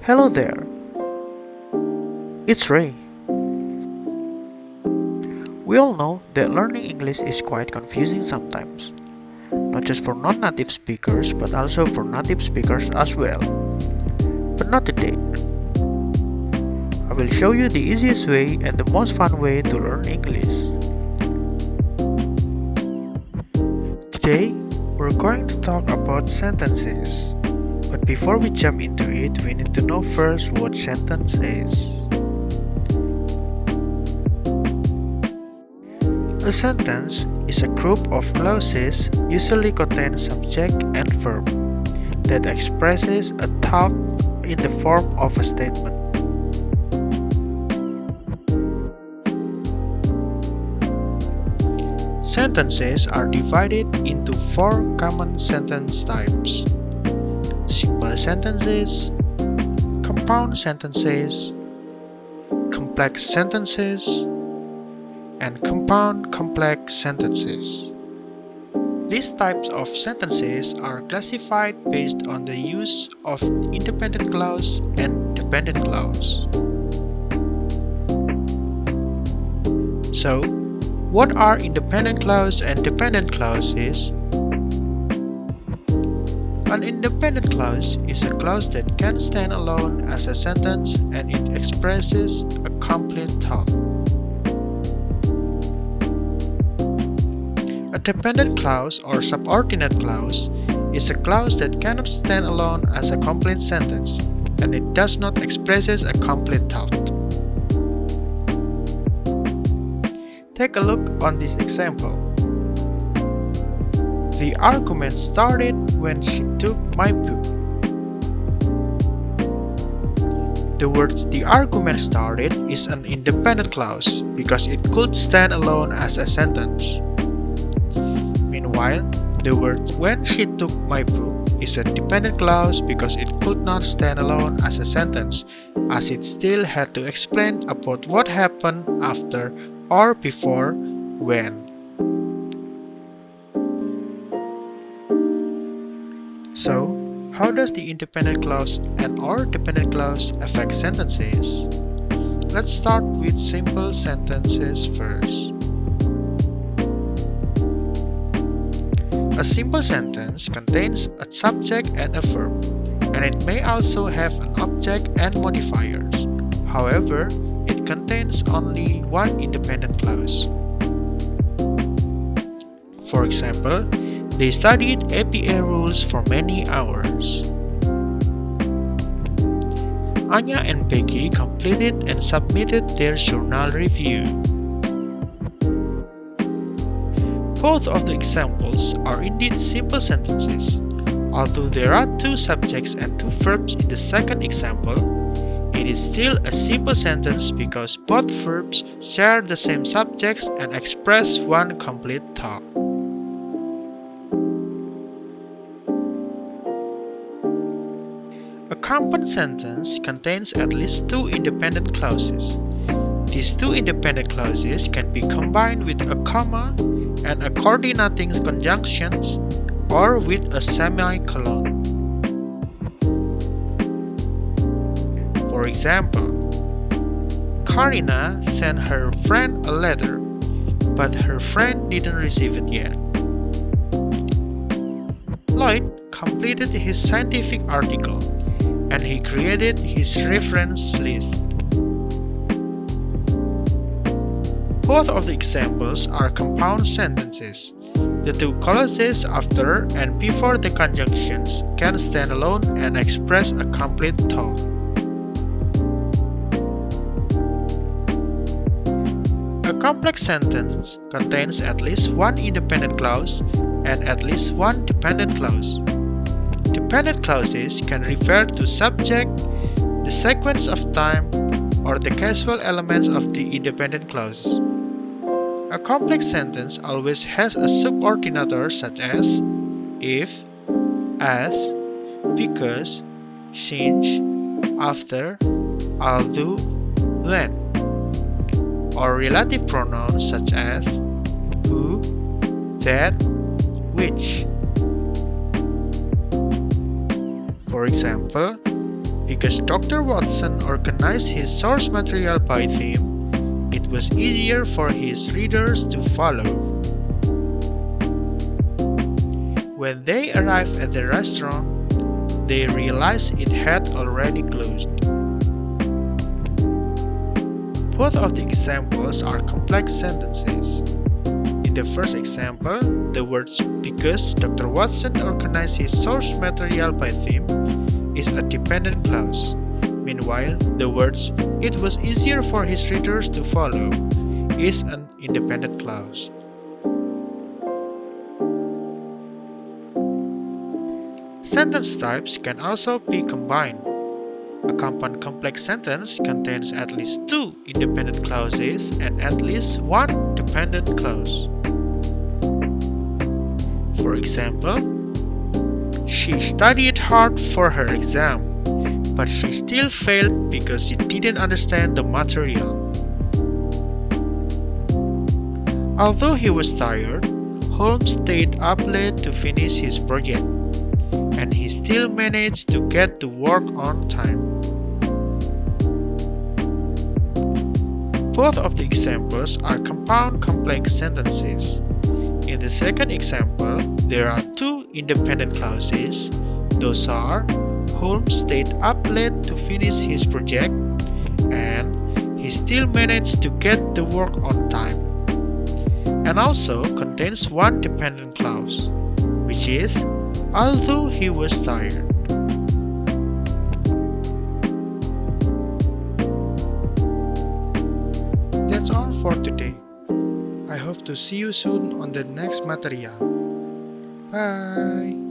Hello there, it's Ray. We all know that learning English is quite confusing sometimes, not just for non native speakers but also for native speakers as well. But not today. I will show you the easiest way and the most fun way to learn English. Today, we're going to talk about sentences. But before we jump into it, we need to know first what sentence is. A sentence is a group of clauses usually contain subject and verb that expresses a thought in the form of a statement. Sentences are divided into four common sentence types: simple sentences, compound sentences, complex sentences, and compound complex sentences. These types of sentences are classified based on the use of independent clause and dependent clause. So, what are independent clause and dependent clauses? An independent clause is a clause that can stand alone as a sentence and it expresses a complete thought. A dependent clause or subordinate clause is a clause that cannot stand alone as a complete sentence and it does not expresses a complete thought. Take a look on this example. The argument started when she took my book. The words "the argument started" is an independent clause because it could stand alone as a sentence. Meanwhile, the words "when she took my book" is a dependent clause because it could not stand alone as a sentence, as it still had to explain about what happened after or before when. So, how does the independent clause and or dependent clause affect sentences? Let's start with simple sentences first. A simple sentence contains a subject and a verb, and it may also have an object and modifiers. However, it contains only one independent clause. For example, they studied APA rules for many hours. Anya and Becky completed and submitted their journal review. Both of the examples are indeed simple sentences. Although there are two subjects and two verbs in the second example, it is still a simple sentence because both verbs share the same subjects and express one complete thought. A compound sentence contains at least two independent clauses. These two independent clauses can be combined with a comma and a coordinating conjunctions or with a semicolon. For example, Karina sent her friend a letter, but her friend didn't receive it yet. Lloyd completed his scientific article and he created his reference list. Both of the examples are compound sentences. The two clauses after and before the conjunctions can stand alone and express a complete thought. A complex sentence contains at least one independent clause and at least one dependent clause. Dependent clauses can refer to subject, the sequence of time, or the causal elements of the independent clauses. A complex sentence always has a subordinator such as if, as, because, since, after, although, when. or relative pronouns such as who, that, which. For example, because Dr. Watson organized his source material by theme, it was easier for his readers to follow. When they arrived at the restaurant, they realized it had already closed. Both of the examples are complex sentences. In the first example, the words because Dr. Watson organized his source material by theme is a dependent clause. Meanwhile, the words it was easier for his readers to follow is an independent clause. Sentence types can also be combined. A compound complex sentence contains at least two independent clauses and at least one dependent clause. For example, she studied hard for her exam, but she still failed because she didn't understand the material. Although he was tired, Holmes stayed up late to finish his project, and he still managed to get to work on time. Both of the examples are compound complex sentences. In the second example, there are two independent clauses. Those are Holmes stayed up late to finish his project and he still managed to get the work on time. And also contains one dependent clause, which is although he was tired. That's all for today. I hope to see you soon on the next material. Bye!